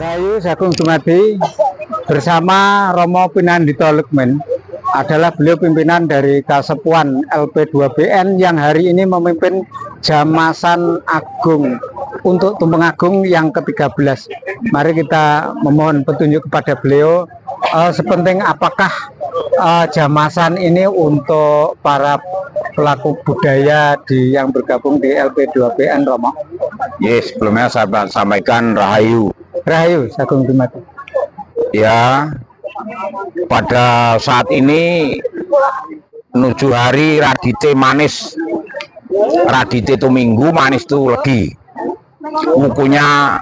Rahayu Sagung Dumadi bersama Romo Pinandito Lukmen adalah beliau pimpinan dari Kasepuan LP2BN yang hari ini memimpin Jamasan Agung untuk Tumpeng Agung yang ke-13. Mari kita memohon petunjuk kepada beliau, sepenting apakah Jamasan ini untuk para pelaku budaya yang bergabung di LP2BN, Romo? Yes, sebelumnya saya sampaikan Rahayu. Rahayu Sagung Dumadi. Ya, pada saat ini menuju hari Radite manis. Radite itu minggu, manis itu legi. Mukunya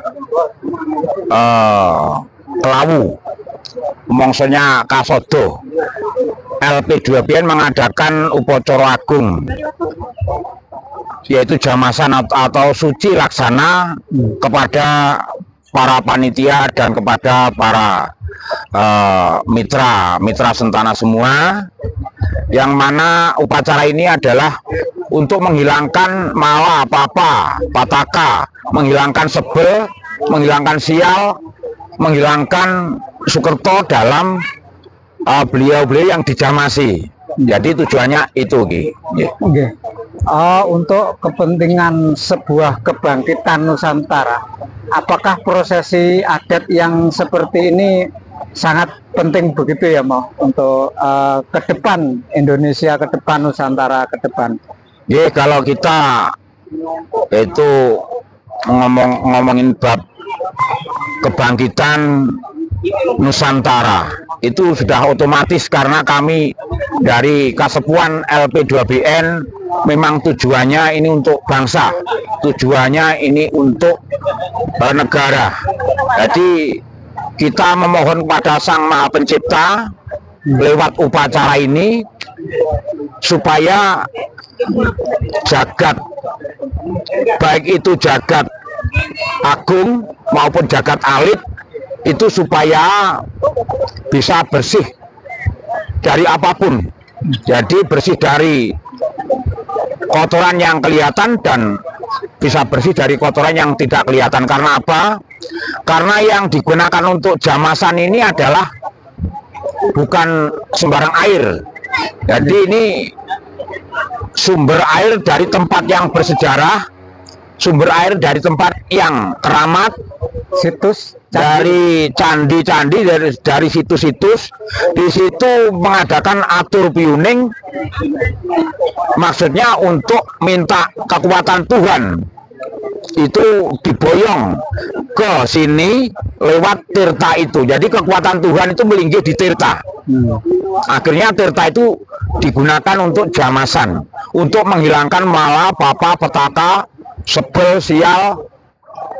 kelawu, mongsonya kasodo. LP2BN mengadakan upacara agung, yaitu jamasan atau suci laksana kepada para panitia dan kepada para mitra sentana semua, yang mana upacara ini adalah untuk menghilangkan mala, pataka, menghilangkan sebel, menghilangkan sial, menghilangkan sukerto dalam beliau-beliau yang dijamasi. Jadi tujuannya itu, okay. Untuk kepentingan sebuah kebangkitan Nusantara, apakah prosesi adat yang seperti ini sangat penting begitu ya, Mo, untuk ke depan Indonesia, ke depan Nusantara, ke depan? Ya, kalau kita itu ngomongin bab kebangkitan Nusantara, itu sudah otomatis karena kami dari Kasepuan LP2BN memang tujuannya ini untuk bangsa, tujuannya ini untuk negara. Jadi kita memohon kepada Sang Maha Pencipta lewat upacara ini supaya jagat, baik itu jagat agung maupun jagat alit, itu supaya bisa bersih dari apapun. Jadi bersih dari kotoran yang kelihatan dan bisa bersih dari kotoran yang tidak kelihatan. Karena apa? Karena yang digunakan untuk jamasan ini adalah bukan sembarang air. Jadi ini sumber air dari tempat yang bersejarah, sumber air dari tempat yang keramat, situs dari candi-candi, dari situs-situs. Di situ mengadakan atur piuning, maksudnya untuk minta kekuatan Tuhan itu diboyong ke sini lewat tirta itu. Jadi kekuatan Tuhan itu melinggih di tirta. Akhirnya tirta itu digunakan untuk jamasan, untuk menghilangkan mala, petaka, sebel, sial,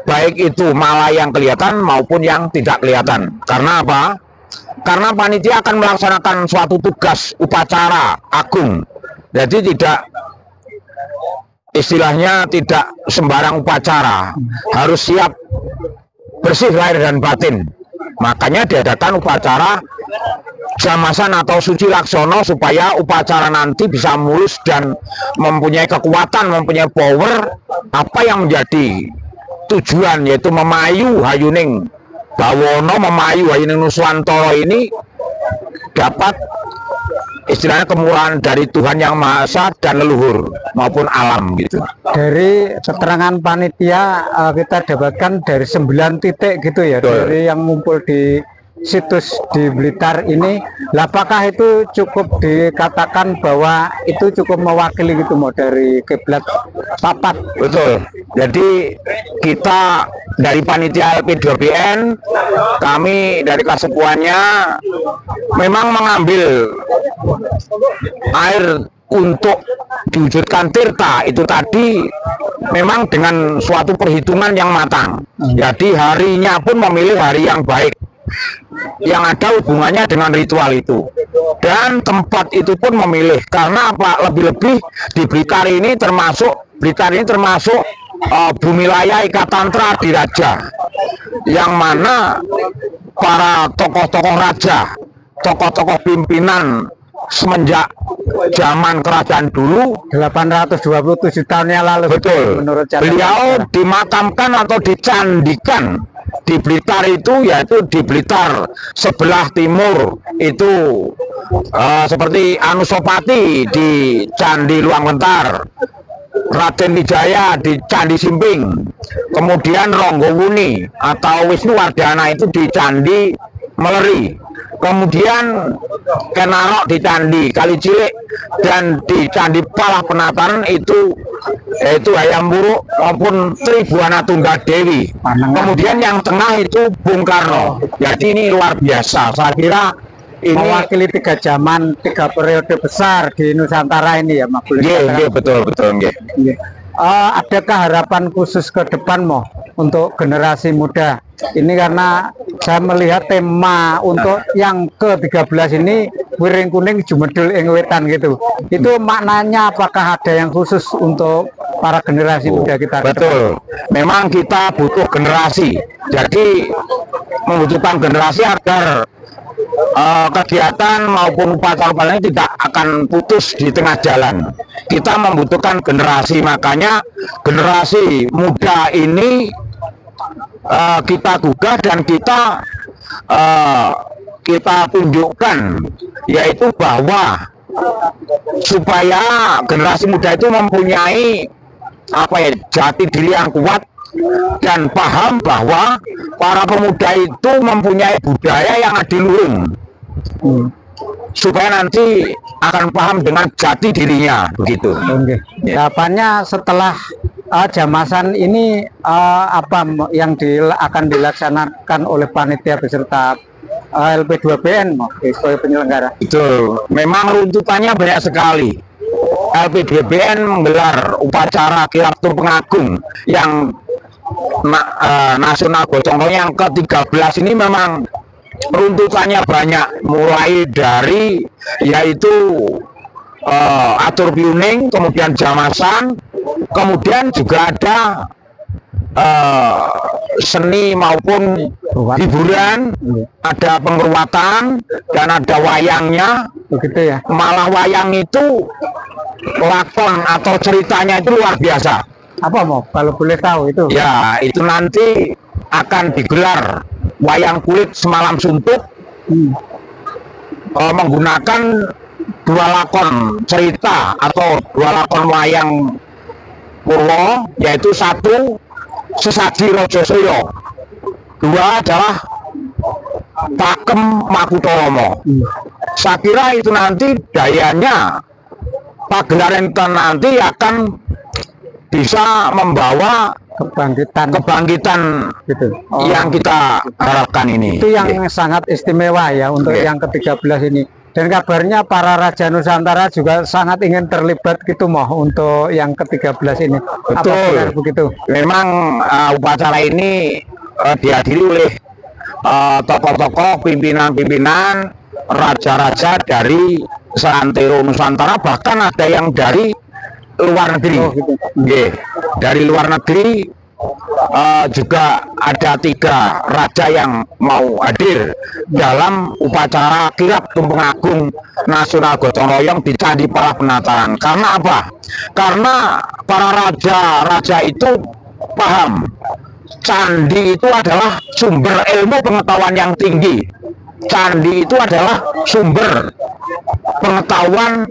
baik itu mala yang kelihatan maupun yang tidak kelihatan. Karena apa? Karena panitia akan melaksanakan suatu tugas upacara agung. Jadi tidak, istilahnya tidak sembarang upacara, harus siap bersih lahir dan batin. Makanya diadakan upacara jamasan atau suci laksono supaya upacara nanti bisa mulus dan mempunyai kekuatan, mempunyai power. Apa yang menjadi tujuan, yaitu memayu hayuning bawono, memayu hayuning Nuswantara ini dapat istilahnya kemurahan dari Tuhan Yang Maha Esa dan leluhur maupun alam gitu. Dari keterangan panitia kita dapatkan dari 9 titik gitu ya. Betul. Dari yang ngumpul di situs di Blitar ini, apakah itu cukup dikatakan bahwa itu cukup mewakili gitu, Mo, dari kiblat papat? Betul. Jadi kita dari panitia LP2BN, kami dari Kasepuannya memang mengambil air untuk diwujudkan tirta itu tadi memang dengan suatu perhitungan yang matang. Jadi harinya pun memilih hari yang baik, yang ada hubungannya dengan ritual itu, dan tempat itu pun memilih. Karena apa? Lebih-lebih di Blitar ini termasuk bumi laya Ikatantra Diraja, yang mana para tokoh-tokoh raja, tokoh-tokoh pimpinan semenjak zaman kerajaan dulu 827 tahun yang lalu. Betul. Menurut beliau dimakamkan atau dicandikan di Blitar itu yaitu di Blitar sebelah timur itu seperti Anusapati di Candi Luang Wentar, Raden Wijaya di Candi Simping, kemudian Ronggowuni atau Wisnuwardana itu di Candi Meleri, kemudian Kenarok di Candi Kalicilik, dan di Candi Palah Penataran itu yaitu Hayam Wuruk maupun Tribuana Tunggadewi. Kemudian yang tengah itu Bung Karno. Jadi ini luar biasa. Saya kira ini mewakili 3 zaman, 3 periode besar di Nusantara ini ya, Mas. Iya, betul. Adakah harapan khusus ke depan Mo untuk generasi muda ini, karena saya melihat tema untuk yang ke-13 ini Wiring Kuning Jumedul ing Wetan gitu, itu maknanya apakah ada yang khusus untuk para generasi muda kita? Betul, memang kita butuh generasi, jadi membutuhkan generasi agar kegiatan maupun upacara ini tidak akan putus di tengah jalan. Kita membutuhkan generasi, makanya generasi muda ini kita gugah dan kita tunjukkan, yaitu bahwa supaya generasi muda itu mempunyai jati diri yang kuat dan paham bahwa para pemuda itu mempunyai budaya yang adiluhung, supaya nanti akan paham dengan jati dirinya begitu. Harapannya setelah jamasan ini apa yang akan dilaksanakan oleh panitia beserta LP2BN sebagai penyelenggara? Betul, memang runtutannya banyak sekali. LP2BN menggelar upacara kirap tumpeng agung yang nasional gotong royong yang ke-13 ini memang runtutannya banyak, mulai dari yaitu atur piuning, kemudian jamasan, kemudian juga ada seni maupun hiburan, ada pengeruatan dan ada wayangnya begitu ya. Malah wayang itu lakon atau ceritanya itu luar biasa. Apa Mo, kalau boleh tahu itu? Ya, itu nanti akan digelar wayang kulit semalam suntuk, menggunakan 2 lakon cerita atau 2 lakon wayang Purwo, yaitu 1 Sesadi Rajasoyo, 2 adalah Pakem Makutoromo. Saya kira itu nanti dayanya pagelaran nanti akan bisa membawa kebangkitan gitu. Yang kita harapkan ini. Itu yang sangat istimewa ya untuk yang ke-13 ini. Dan kabarnya para Raja Nusantara juga sangat ingin terlibat gitu Mo untuk yang ke-13 ini. Betul. Apa begitu? Memang upacara ini dihadiri oleh tokoh-tokoh, pimpinan-pimpinan, raja-raja dari seantero Nusantara, bahkan ada yang dari luar negeri. Gitu. Dari luar negeri juga ada 3 raja yang mau hadir dalam upacara kirap tumpeng agung nasional gotong royong di Candi Palah Penataran. Karena apa? Karena para raja-raja itu paham candi itu adalah sumber ilmu pengetahuan yang tinggi. Candi itu adalah sumber pengetahuan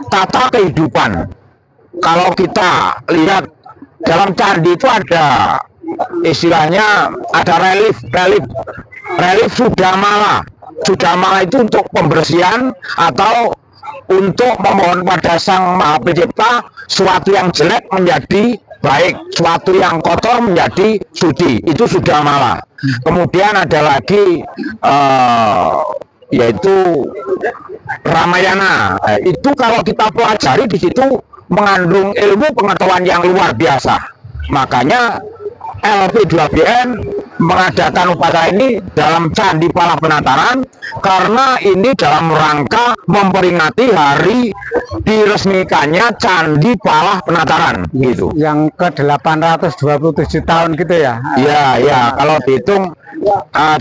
tata kehidupan. Kalau kita lihat dalam candi itu ada istilahnya, ada relief Sudamala. Sudamala itu untuk pembersihan atau untuk memohon pada Sang Maha Pencipta suatu yang jelek menjadi baik, suatu yang kotor menjadi suci. Itu Sudamala. Kemudian ada lagi yaitu Ramayana. Itu kalau kita pelajari di situ mengandung ilmu pengetahuan yang luar biasa. Makanya LP2BN mengadakan upacara ini dalam Candi Palah Penataran, karena ini dalam rangka memperingati hari diresmikannya Candi Palah Penataran gitu. Yang ke-827 tahun gitu ya? Ya, kalau dihitung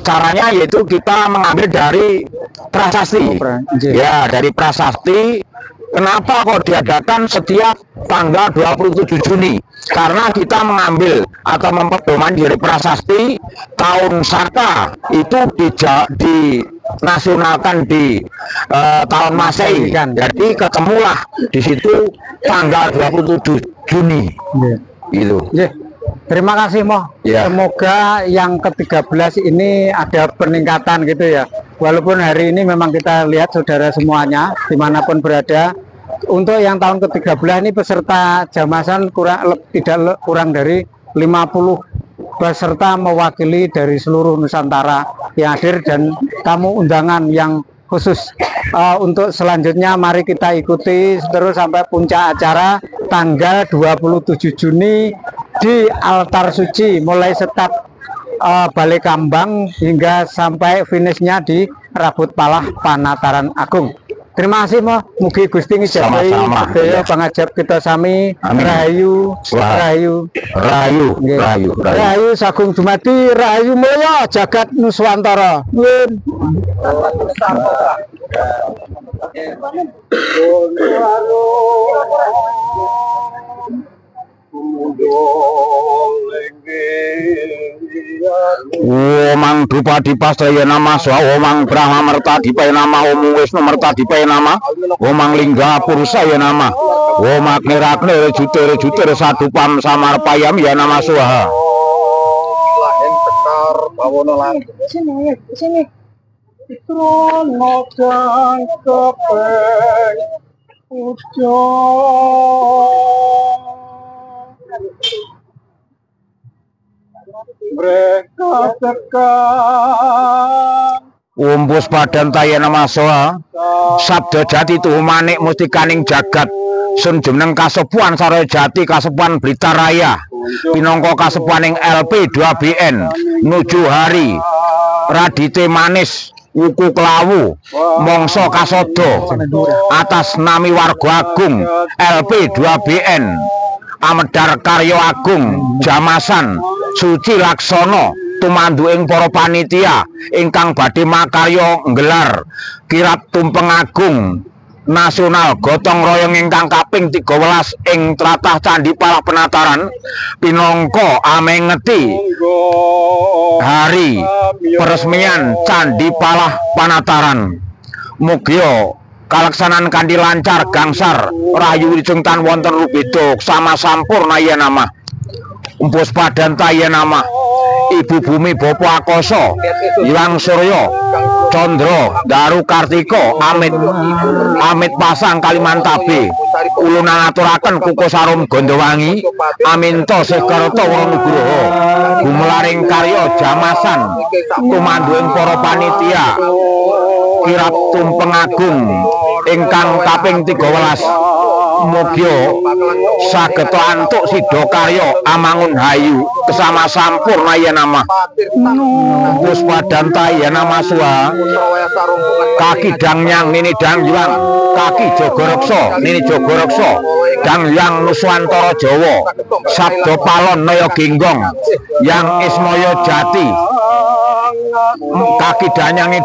caranya yaitu kita mengambil dari prasasti. Ya, dari prasasti Kenapa kok diadakan setiap tanggal 27 Juni? Karena kita mengambil atau memperdoman dari prasasti tahun Saka itu dinasionalkan di tahun Masehi. Jadi ketemulah di situ tanggal 27 Juni. Gitu. Terima kasih Mo. Ya. Semoga yang ke-13 ini ada peningkatan gitu ya. Walaupun hari ini memang kita lihat saudara semuanya dimanapun berada, untuk yang tahun ke-13 ini peserta jamasan tidak kurang dari 50 peserta mewakili dari seluruh Nusantara yang hadir dan tamu undangan yang khusus. Untuk selanjutnya mari kita ikuti terus sampai puncak acara tanggal 27 Juni di altar suci, mulai start Balai Kambang hingga sampai finishnya di Rabut Palah Panataran Agung. Terima kasih Mo, mugi Gusti ngijabahi sedaya pangajab kita sami. Rahayu, rahayu, rahayu, rahayu, rahayu sagung dumadi, rahayu mulya jagat Nuswantara. Nuwun. Omang Drupadi Pastaya nama Swa, Omang Brahma Merta Dipaya nama, Om Wisnu Merta Dipaya nama, Omang Lingga Purusaya nama, Om Agni Rakne Jutir Sadupam Samarpayam ya nama Swaha. Laheng Sekar Bawono Lang. Sini. Trono kang kepeng ujo. Mereka tekan Om Puspadantaya nama Soha, Sabda Jati tuh manik mustikaning jagat, sun jumeneng kasepuan Saraya Jati kasepuan Blitaraya, pinangka kasepuaning LP 2BN nuju hari Radite Manis Wuku Klawu Mongso Kasodo atas nami warga agung LP 2BN Amedar Karyo Agung Jamasan Suci Laksono tumandu ing para panitia ingkang badhe makarya nggelar kirab tumpeng agung nasional gotong royong ingkang kaping 13 ing tlatah Candi Palah Penataran pinangka amengeti hari peresmian Candi Palah Panataran. Mugia kalaksanan kanthi lancar gangsar rahayu wijengtan wonten rubeda sama sampurna ya nama. Umpus Padantaya nama, Ibu Bumi Bopo Akoso, Iwang Suryo, Condro, Daru Kartiko, Amit Pasang Kalimantabe, Ulunan aturaken Kuko Sarum Gondowangi, Aminto Sekarto Wononugroho, Gumelaring Karyo Jamasan, tumanduing para panitia, kirab tumpeng agung, ingkang kaping 13. Mugio sageto antuk sida karya amangun hayu kesama sampurna ya nama Puspadantaya nama Swa kaki dangyang nini dangyang kaki Jogorokso nini Jogorokso dangyang Nuswantara Jawa Sabda Palon Naya Ginggong yang Ismaya Jati kaki danyang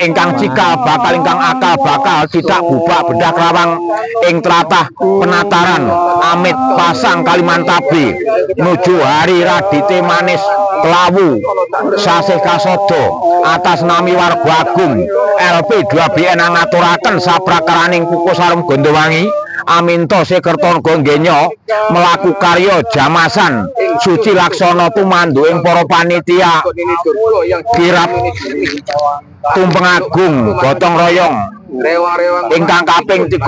ingkang cikal bakal ingkang akal bakal tidak bubak bedak rawang ing tlatah Penataran Amit Pasang Kalimantabe nuju hari Radite Manis Klawu Sasih Kasodo atas nami warga agung LP 2BN ngaturaken saprakaraning Kuko Sarum Gondowangi Aminto Sekerto Gonggenyo melaku karya jamasan Suci Laksono tumandu ing para panitia kirab tumpeng agung gotong royong ingkang kaping 13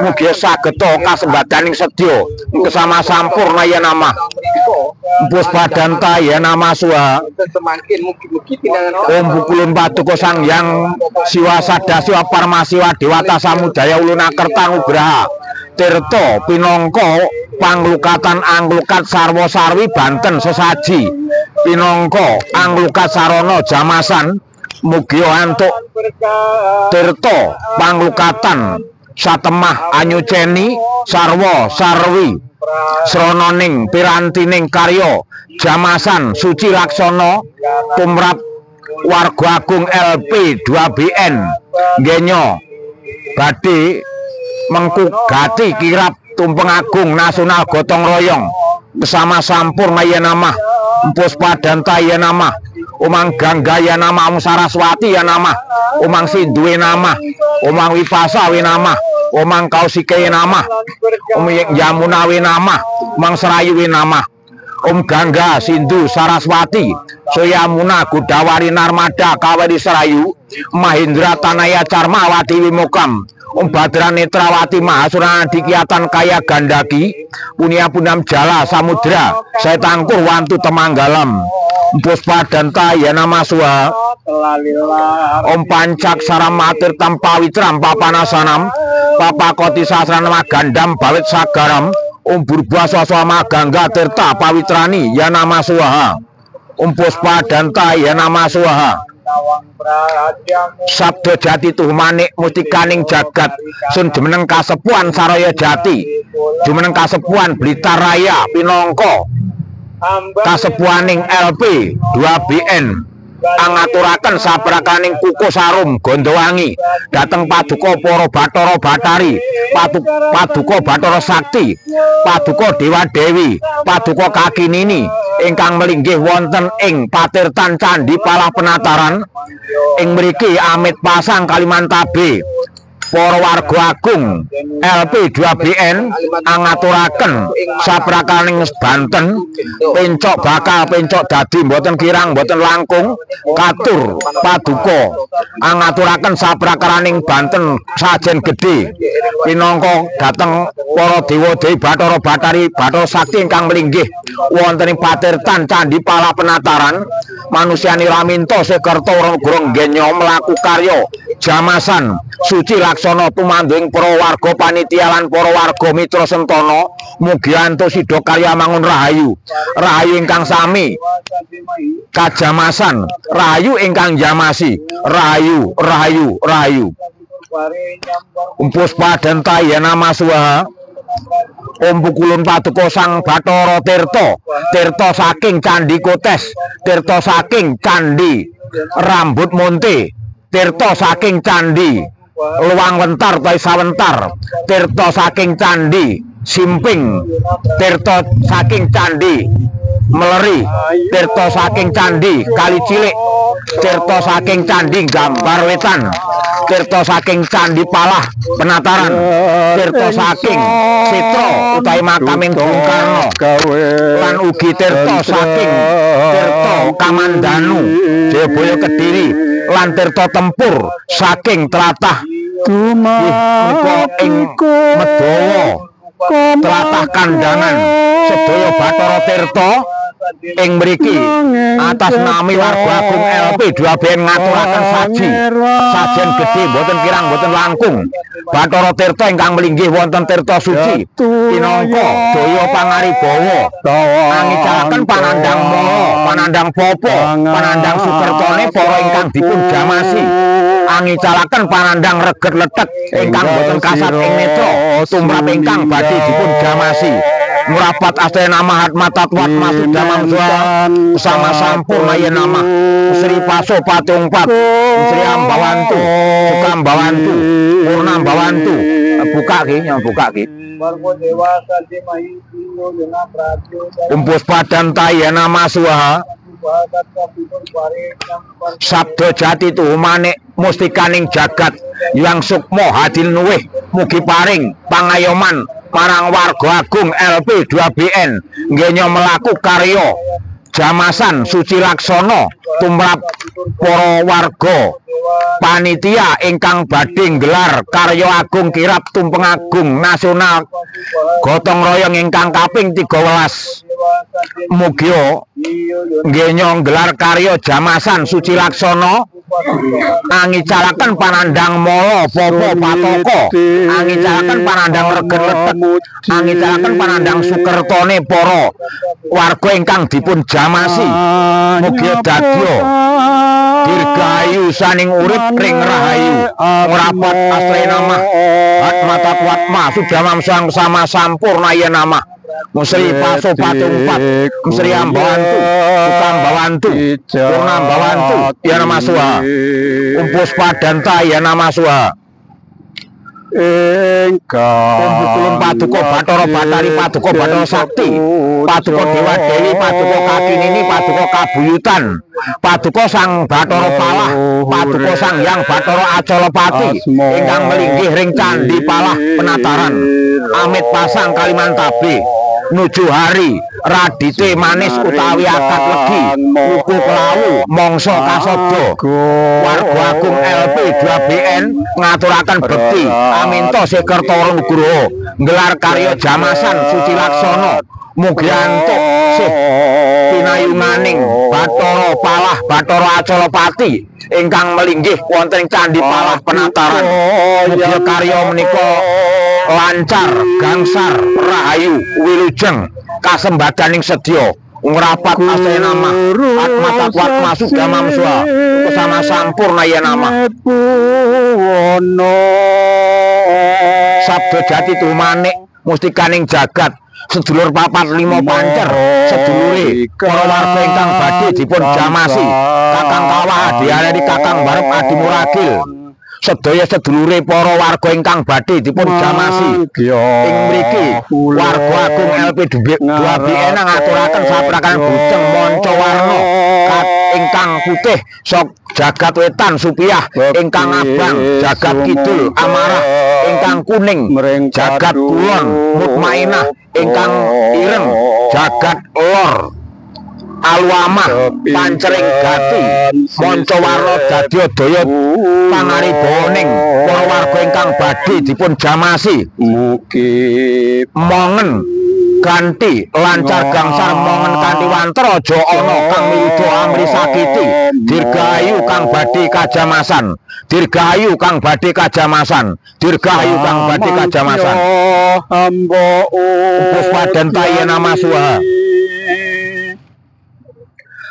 mugia sageta kasembadaning sedya kesama sampurna ya nama Puspadantaya nama Swa Om Bukulun Paduka Sangyang Siwa Sadasiwa Parmasiwa Dewata Samudaya Ulunakerta Nugraha Tirta pinangka panglukatan Anglukat Sarwa Sarwi Banten sesaji pinangka Anglukat Sarana Jamasan mugia antuk tirta panglukatan satemah anyuceni sarwa sarwi srononing pirantining karya jamasan Suci Laksono tumrap warga agung LP 2BN ngenyo badhe mengkugati kirap tumpeng agung nasional gotong royong bersama sampurna ya nama Puspadanta ya nama Umang Gangga ya nama Saraswati ya nama Umang Sindu ya nama Umang Wipasa ya nama Umang Kausike ya nama Yamuna ya nama Umang Serayu ya nama Gangga Sindu Saraswati Soyamuna Gudawari Narmada Kawari Serayu Mahindra Tanaya Carma Wati Wimokam Badra Netrawati Mahasurana Dikiatan Kaya Gandaki Punya Punam Jala Samudra Setangkur Wantu Temanggalam Puspadanta ya nama Suha Pancak Saramatir Tampa Witram Papanasanam Papa Koti Sasranama Gandam Bawit Sagaram Burba Soswama Gangga Tirta Pawitrani ya nama Suha Puspadanta ya nama Suha Sabda Jati tuh manik mustikaning jagat sun jumeneng kasepuan Saraya Jati jumeneng kasepuan Blitar Raya Pinongko kasepuaning LP 2BN angaturaken sabrakaning kuku sarum Gondowangi dateng paduka para Bathara Bathari paduka Bathara Sakti paduka Dewa Dewi paduka Kakinini ingkang melinggih wonten ing patirtan Candi Palah Penataran ing mriki amit pasang Kalimantabe para warga agung LP 2BN angaturaken sabrakaning Banten pencok bakal pencok dadi mboten kirang mboten langkung katur paduka angaturaken sabrakaning Banten sajen gedhe pinangka dhateng para dewa-dewi Bathara Bathari Bathara Sakti ingkang melinggih wonten ing patirtan Candi Palah Penataran manusiani Raminto Sekerto Gorong Genyo mlaku karya jamasan suci laksana tumanding para warga panitia lan para warga mitra sentana mugi antuk sida karya mangun rahayu rahayu ingkang sami kajamasan rahayu ingkang jamasi rahayu rahayu rahayu Puspadanta ya nama Suha Pukulun paduka Sang Bathara Tirta Tirta saking Candi Kotes Tirta saking Candi Rambut Monte Tirta saking Candi Luang Wentar Sawentar Tirta saking Candi Simping Tirta saking Candi Meleri Tirta saking Candi Kali Cilik Tirta saking Candi Gambar Wetan Tirta saking Candi Palah Penataran Tirta saking Sitra utawi makaming Bung Karno lan ugi tirta saking Tirta Kamandanu Jayabaya Kediri lan tirta tempur saking tlatah ing Medawa tlatah Kandangan sedaya Bathara Tirta ing mriki atas nami warga agung LP 2BN ngaturaken sajen gedhe boten kirang boten langkung Bathara Tirta ingkang melinggih wonten tirta suci pinangka daya pangaribawa angicalaken panandang mala panandang popo panandang sukertone para ingkang dipun jamasi angicalaken panandang reget letek ingkang boten kasat ing netra tumrap ingkang badhe dipun jamasi murapat astana mahatma tatwat masuda mamswa sama sampurna ya nama Sri Paso Patungpat Sri Ambawantu Suka Ambawantu Purna Ambawantu buka ki Puspadanta ya nama Suha Sabda Jati tuh manik mustikaning jagat yang sukmo hadil nuwih mugi paring pangayoman marang warga agung LP 2BN nggenya melaku karya jamasan suci laksana tumrap para warga panitia ingkang badhe nggelar karya agung kirap tumpeng agung nasional gotong royong ingkang kaping 13 mugi nggenya nggelar karya jamasan suci laksana angicalaken panandang mala popo patoko angicalaken panandang reget letek angicalaken panandang sukertone para warga ingkang dipun jamasi mugi dadya dirgahayu saning urip ring rahayu ngrapat astrena mah atmata kuatma sudamam sang sama sampurna ya nama Sri Paso Patungpat Sri Ambawantu Suka Ambawantu Purna Ambawantu ya nama Suha Puspadanta ya nama Suha Kumpukulun Paduka Bathara Bathari, Paduka Bathara Sakti, Paduka Dewa Dewi, Paduka Kakinini, Paduka Kabuyutan, Paduka Sang Bathara Palah, Paduka Sang Hyang Bathara Acolapati ingkang melinggih ring Candhi Palah Penataran, amit pasang Kalimantabe nuju hari radite manis utawi akad legi uku kelawu mongso kasodo warga agung LP 2BN ngaturaken bekti aminta Sekerta Nugroho nggelar karya jamasan Suci Laksana mugi antuk sih pinayunganing Bathara Palah Bathara Acolapati ingkang melinggih wonten Candhi Palah Penataran. Mugi karya menika lancar, gangsar, rahayu, wilujeng, kasembadaning sedya, ngrapat asenama, atmatat watma sudamam swa, kesama sampurna yenama. Sabda jati tumanik, mustikaning jagat, sedulur papat lima pancer, sedulure para warga ingkang badhe dipun jamasi, Kakang Kawah diarani Kakang Barep Adi Muragil. Sedaya sedulure para warga ingkang badhe dipun jamasi ing mriki warga agung LP 2BN ngaturaken saprakaran bujeng manca warna ingkang putih sok jagat wetan Supiah, ingkang abang jagat kidul amarah, ingkang kuning jagat kulon mutmainah, ingkang ireng jagat lor Aluamah pancering gati manca warna dadya daya pangaribawaning para warga ingkang badhe dipun jamasi mugi mongen kanthi lancar gangsar mongen kanthi wanter aja ana kang miluda amri sakiti dirgahayu kang badhe kajamasan dirgahayu kang badhe kajamasan dirgahayu kang badhe kajamasan hamba Puspadanta Yenama Swaha.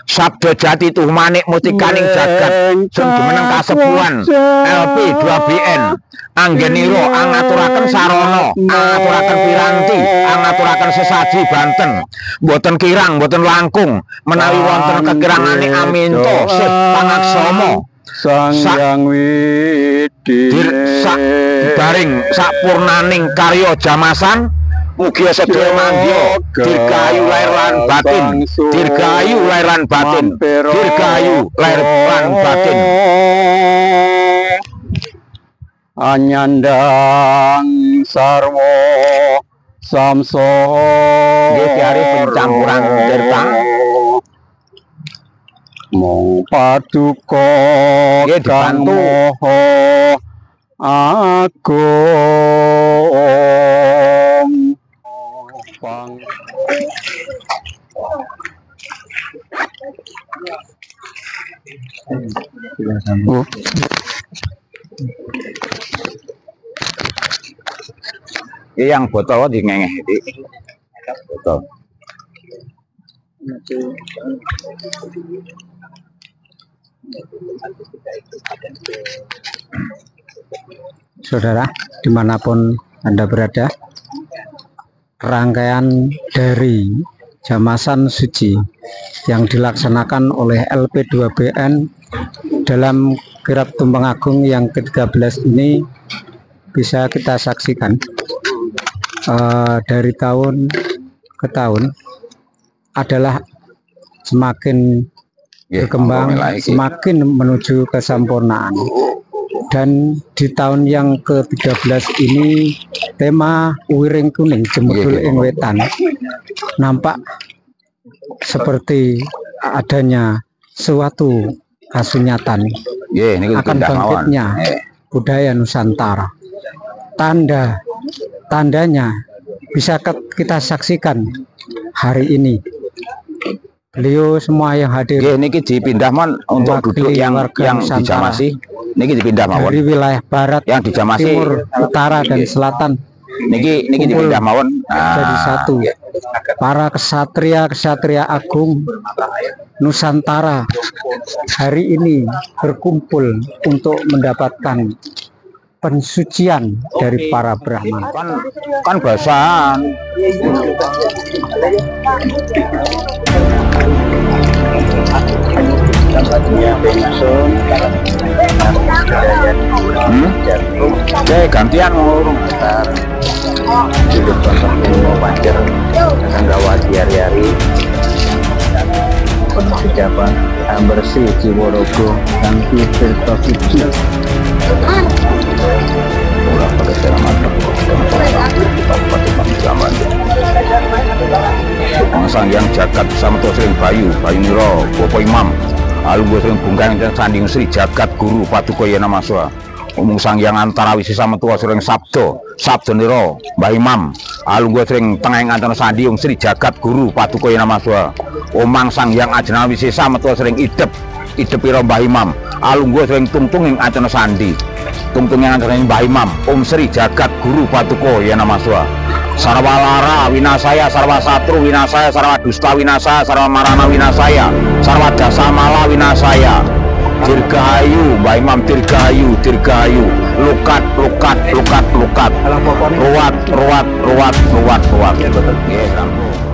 Sabda jati tuh manik mutikaning jagat sing jumeneng kasepuhan LP 2BN anggenira angaturaken sarana angaturaken piranti angaturaken sesaji Banten mboten kirang mboten langkung menawi wonten kekirangane aminta sih pangaksama Sang Hyang Widi baring sapurnaning karya jamasan mugi sedaya mandya dirgahayu lair lan batin dirgahayu lair lan batin dirgahayu lair lan batin anyandang sarwa samso nggih diari pencampuran tirta mong paduka kang maha agung pang yang botol di ngengeh botol Saudara, dimanapun Anda berada, rangkaian dari jamasan suci yang dilaksanakan oleh LP2BN dalam kirab tumpeng agung yang ke-13 ini bisa kita saksikan dari tahun ke tahun adalah semakin berkembang, semakin menuju kesempurnaan. Dan di tahun yang ke-13 ini tema Wiring Kuning Jembudul ing Wetan nampak seperti adanya suatu kasunyatan akan bangkitnya budaya Nusantara. Tandanya bisa kita saksikan hari ini. Beliau semua yang hadir niki dipindah mon untuk duduk yang dijamasi niki dipindah mawon dari wilayah barat yang dijamasi timur utara dan selatan niki dipindah mawon jadi satu. Para kesatria agung Nusantara hari ini berkumpul untuk mendapatkan pensucian dari para Brahman. Kan bahasan gantian ngurung hidup sosok Bimo Panjer Sanggawati hari-hari pejabat bersih Jiworogo dan Tirto Suci ulah pada selamat Sang yang jagat samto sering Bayu Niro Bapak Imam Alungguh sering Bungkang dan Sanding Sri Jagat Guru Paduka Yana Maswa Umung Sang yang antara wisi sama tua sering Sabdo Niro Mbah Imam Alungguh sering Tengah antara Sanding Sri Jagat Guru Paduka Yana Maswa Omang Sang yang ajana wisi sama tua sering Idep Iro Mbah Imam Alungguh sering Tungtung yang antara Sandi Tungtung yang antara Mbah Imam Om Sri Jagat Guru Paduka Yana Maswa Sarwa Lara Winasaya, Sarwa Satru Winasaya, Sarwa Dusta Winasaya, Sarwa Marana Winasaya, Sarwa Dasamala Winasaya, Dirgahayu, Mbah Imam Dirgahayu, Lukat, Ruat. Nggih,